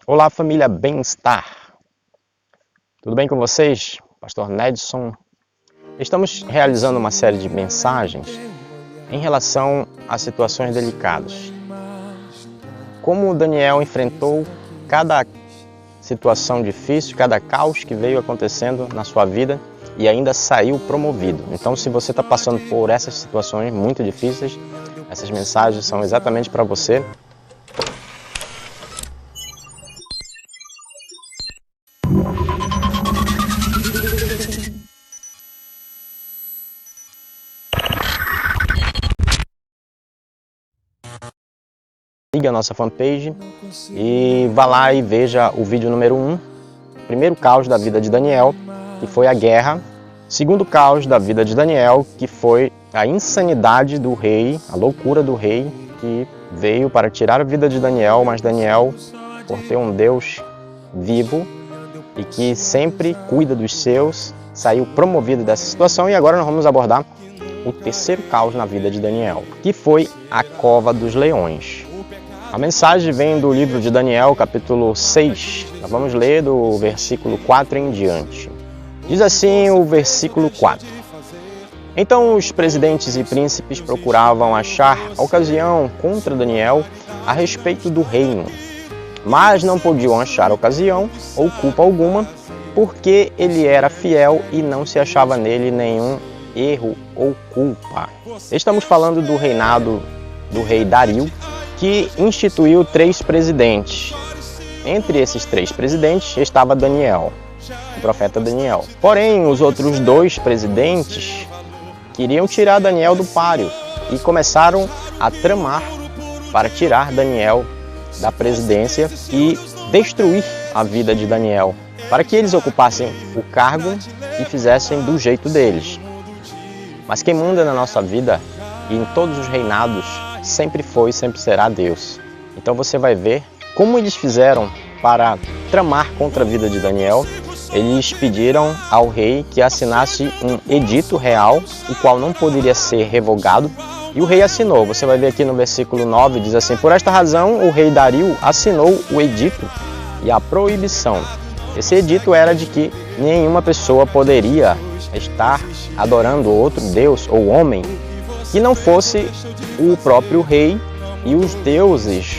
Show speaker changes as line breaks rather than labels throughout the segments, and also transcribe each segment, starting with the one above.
Olá, família Bem-Estar. Tudo bem com vocês? Pastor Nedson. Estamos realizando uma série de mensagens em relação a situações delicadas. Como Daniel enfrentou cada situação difícil, cada caos que veio acontecendo na sua vida e ainda saiu promovido. Então, se você está passando por essas situações muito difíceis, essas mensagens são exatamente para você. Siga a nossa fanpage e vá lá e veja o vídeo número 1. Primeiro caos da vida de Daniel, que foi a guerra. Segundo caos da vida de Daniel, que foi a insanidade do rei, a loucura do rei, que veio para tirar a vida de Daniel, mas Daniel, por ter um Deus vivo e que sempre cuida dos seus, saiu promovido dessa situação. E agora nós vamos abordar o terceiro caos na vida de Daniel, que foi a cova dos leões. A mensagem vem do livro de Daniel, capítulo 6. Nós vamos ler do versículo 4 em diante. Diz assim o versículo 4. Então os presidentes e príncipes procuravam achar ocasião contra Daniel a respeito do reino, mas não podiam achar ocasião ou culpa alguma, porque ele era fiel e não se achava nele nenhum erro ou culpa. Estamos falando do reinado do rei Dario, que instituiu 3 presidentes. Entre esses 3 presidentes estava Daniel, o profeta Daniel. Porém, os outros 2 presidentes queriam tirar Daniel do páreo e começaram a tramar para tirar Daniel da presidência e destruir a vida de Daniel, para que eles ocupassem o cargo e fizessem do jeito deles. Mas quem manda na nossa vida e em todos os reinados sempre foi e sempre será Deus. Então você vai ver como eles fizeram para tramar contra a vida de Daniel. Eles pediram ao rei que assinasse um edito real, o qual não poderia ser revogado, e o rei assinou. Você vai ver aqui no versículo 9, diz assim: por esta razão o rei Dario assinou o edito e a proibição. Esse edito era de que nenhuma pessoa poderia estar adorando outro Deus ou homem que não fosse o próprio rei e os deuses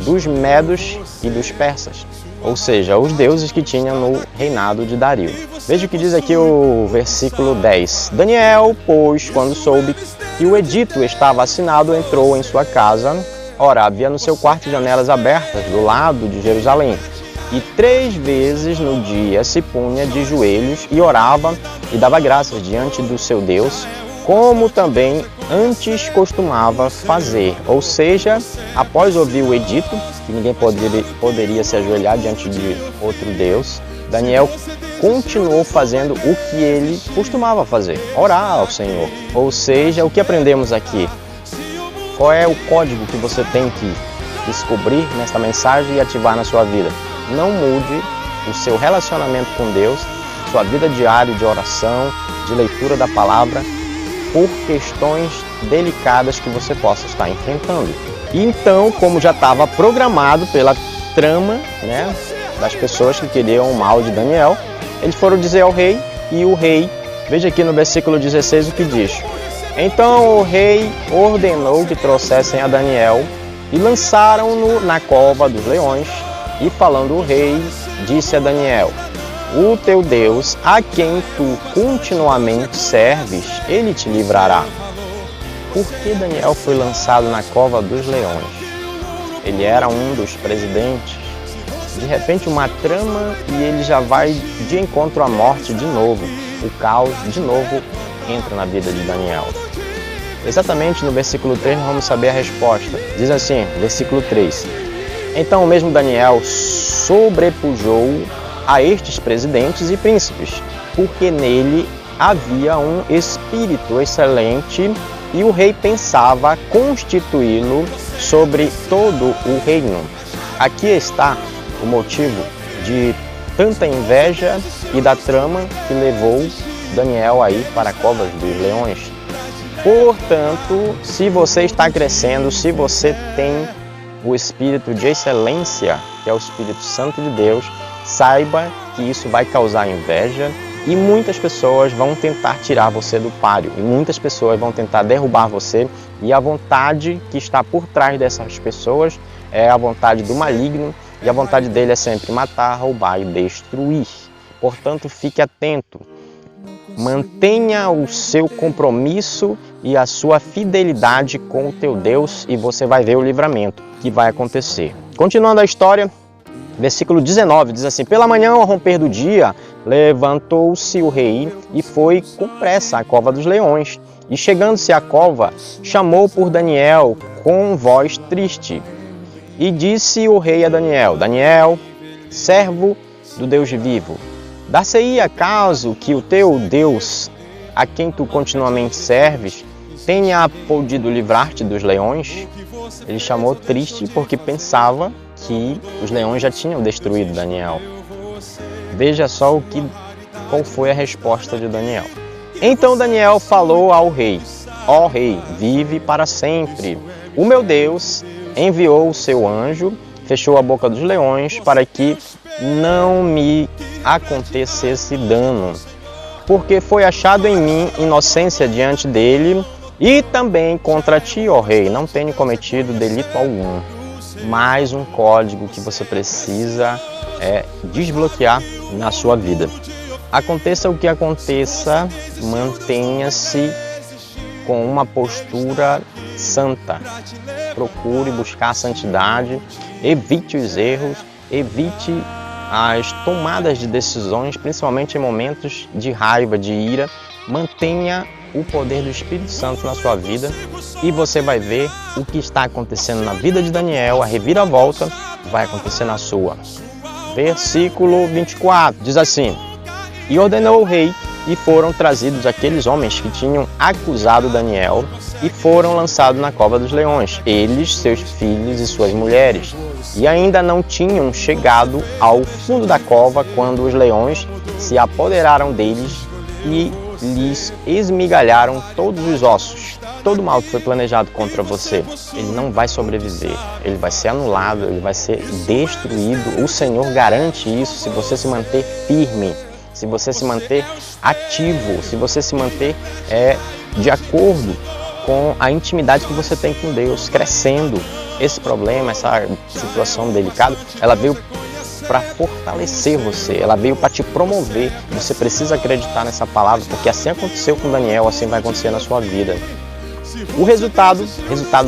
dos medos e dos persas, ou seja, os deuses que tinham no reinado de Dario. Veja o que diz aqui o versículo 10. Daniel, pois, quando soube que o edito estava assinado, entrou em sua casa. Ora, havia no seu quarto janelas abertas do lado de Jerusalém, e 3 vezes no dia se punha de joelhos e orava e dava graças diante do seu Deus, como também antes costumava fazer. Ou seja, após ouvir o edito, que ninguém poderia se ajoelhar diante de outro Deus, Daniel continuou fazendo o que ele costumava fazer, orar ao Senhor. Ou seja, o que aprendemos aqui? Qual é o código que você tem que descobrir nesta mensagem e ativar na sua vida? Não mude o seu relacionamento com Deus, sua vida diária de oração, de leitura da palavra, por questões delicadas que você possa estar enfrentando. E então, como já estava programado pela trama, das pessoas que queriam o mal de Daniel, eles foram dizer ao rei, e o rei, veja aqui no versículo 16 o que diz. Então o rei ordenou que trouxessem a Daniel e lançaram-no na cova dos leões, e falando o rei, disse a Daniel: o teu Deus, a quem tu continuamente serves, ele te livrará. Por que Daniel foi lançado na cova dos leões? Ele era um dos presidentes. De repente uma trama e ele já vai de encontro à morte de novo. O caos de novo entra na vida de Daniel. Exatamente no versículo 3 nós vamos saber a resposta. Diz assim, versículo 3. Então o mesmo Daniel sobrepujou a estes presidentes e príncipes, porque nele havia um espírito excelente e o rei pensava constituí-lo sobre todo o reino. Aqui está o motivo de tanta inveja e da trama que levou Daniel aí para a cova dos leões. Portanto, se você está crescendo, se você tem o espírito de excelência, que é o Espírito Santo de Deus, saiba que isso vai causar inveja e muitas pessoas vão tentar tirar você do páreo. E muitas pessoas vão tentar derrubar você. E a vontade que está por trás dessas pessoas é a vontade do maligno. E a vontade dele é sempre matar, roubar e destruir. Portanto, fique atento. Mantenha o seu compromisso e a sua fidelidade com o teu Deus e você vai ver o livramento que vai acontecer. Continuando a história, versículo 19 diz assim: pela manhã, ao romper do dia, levantou-se o rei e foi com pressa à cova dos leões. E chegando-se à cova, chamou por Daniel com voz triste. E disse o rei a Daniel: Daniel, servo do Deus vivo, dar-se-ia caso que o teu Deus, a quem tu continuamente serves, tenha podido livrar-te dos leões? Ele chamou triste porque pensava que os leões já tinham destruído Daniel. Veja só qual foi a resposta de Daniel. Então Daniel falou ao rei: ó rei, vive para sempre. O meu Deus enviou o seu anjo, fechou a boca dos leões para que não me acontecesse dano, porque foi achado em mim inocência diante dele, e também contra ti, ó rei, não tenho cometido delito algum. Mais um código que você precisa desbloquear na sua vida. Aconteça o que aconteça, mantenha-se com uma postura santa. Procure buscar a santidade, evite os erros, evite as tomadas de decisões, principalmente em momentos de raiva, de ira. Mantenha o poder do Espírito Santo na sua vida e você vai ver o que está acontecendo na vida de Daniel, a reviravolta vai acontecer na sua. Versículo 24 diz assim: e ordenou o rei, e foram trazidos aqueles homens que tinham acusado Daniel e foram lançados na cova dos leões, eles, seus filhos e suas mulheres. E ainda não tinham chegado ao fundo da cova quando os leões se apoderaram deles e lhes esmigalharam todos os ossos. Todo mal que foi planejado contra você, ele não vai sobreviver, ele vai ser anulado, ele vai ser destruído. O Senhor garante isso se você se manter firme, se você se manter ativo, se você se manter de acordo com a intimidade que você tem com Deus, crescendo. Esse problema, essa situação delicada, ela veio para fortalecer você, ela veio para te promover. Você precisa acreditar nessa palavra, porque assim aconteceu com Daniel, assim vai acontecer na sua vida. O resultado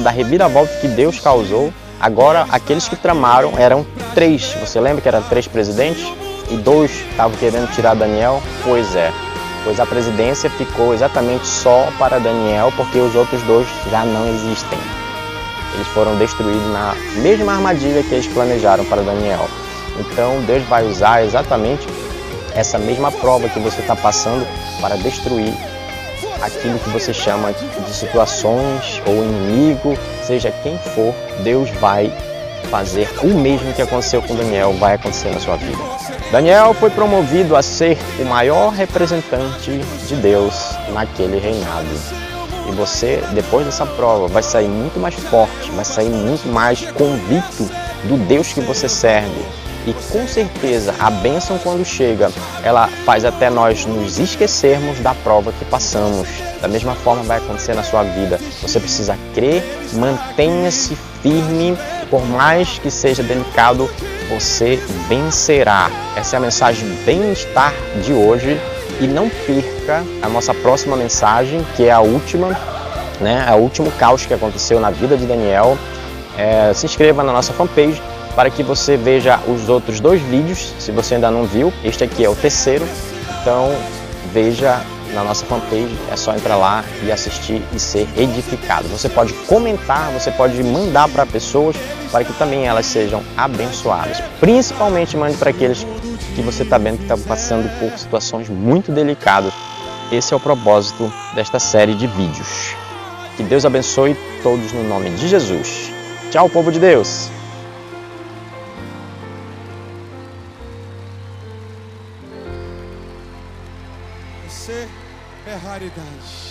da reviravolta que Deus causou, agora aqueles que tramaram eram 3. Você lembra que eram 3 presidentes? E 2 estavam querendo tirar Daniel? Pois a presidência ficou exatamente só para Daniel, porque os outros 2 já não existem. Eles foram destruídos na mesma armadilha que eles planejaram para Daniel. Então Deus vai usar exatamente essa mesma prova que você está passando para destruir aquilo que você chama de situações ou inimigo, seja quem for. Deus vai fazer o mesmo que aconteceu com Daniel, vai acontecer na sua vida. Daniel foi promovido a ser o maior representante de Deus naquele reinado. E você, depois dessa prova, vai sair muito mais forte, vai sair muito mais convicto do Deus que você serve. E com certeza a bênção, quando chega, ela faz até nós nos esquecermos da prova que passamos. Da mesma forma vai acontecer na sua vida. Você precisa crer, mantenha-se firme, por mais que seja delicado, você vencerá. Essa é a mensagem bem-estar de hoje. E não perca a nossa próxima mensagem, que é a última, é o último caos que aconteceu na vida de Daniel. Se inscreva na nossa fanpage para que você veja os outros 2 vídeos, se você ainda não viu. Este aqui é o 3º, então veja na nossa fanpage, é só entrar lá e assistir e ser edificado. Você pode comentar, você pode mandar para pessoas para que também elas sejam abençoadas. Principalmente mande para aqueles que você está vendo que estão passando por situações muito delicadas. Esse é o propósito desta série de vídeos. Que Deus abençoe todos no nome de Jesus. Tchau, povo de Deus!
Você é raridade.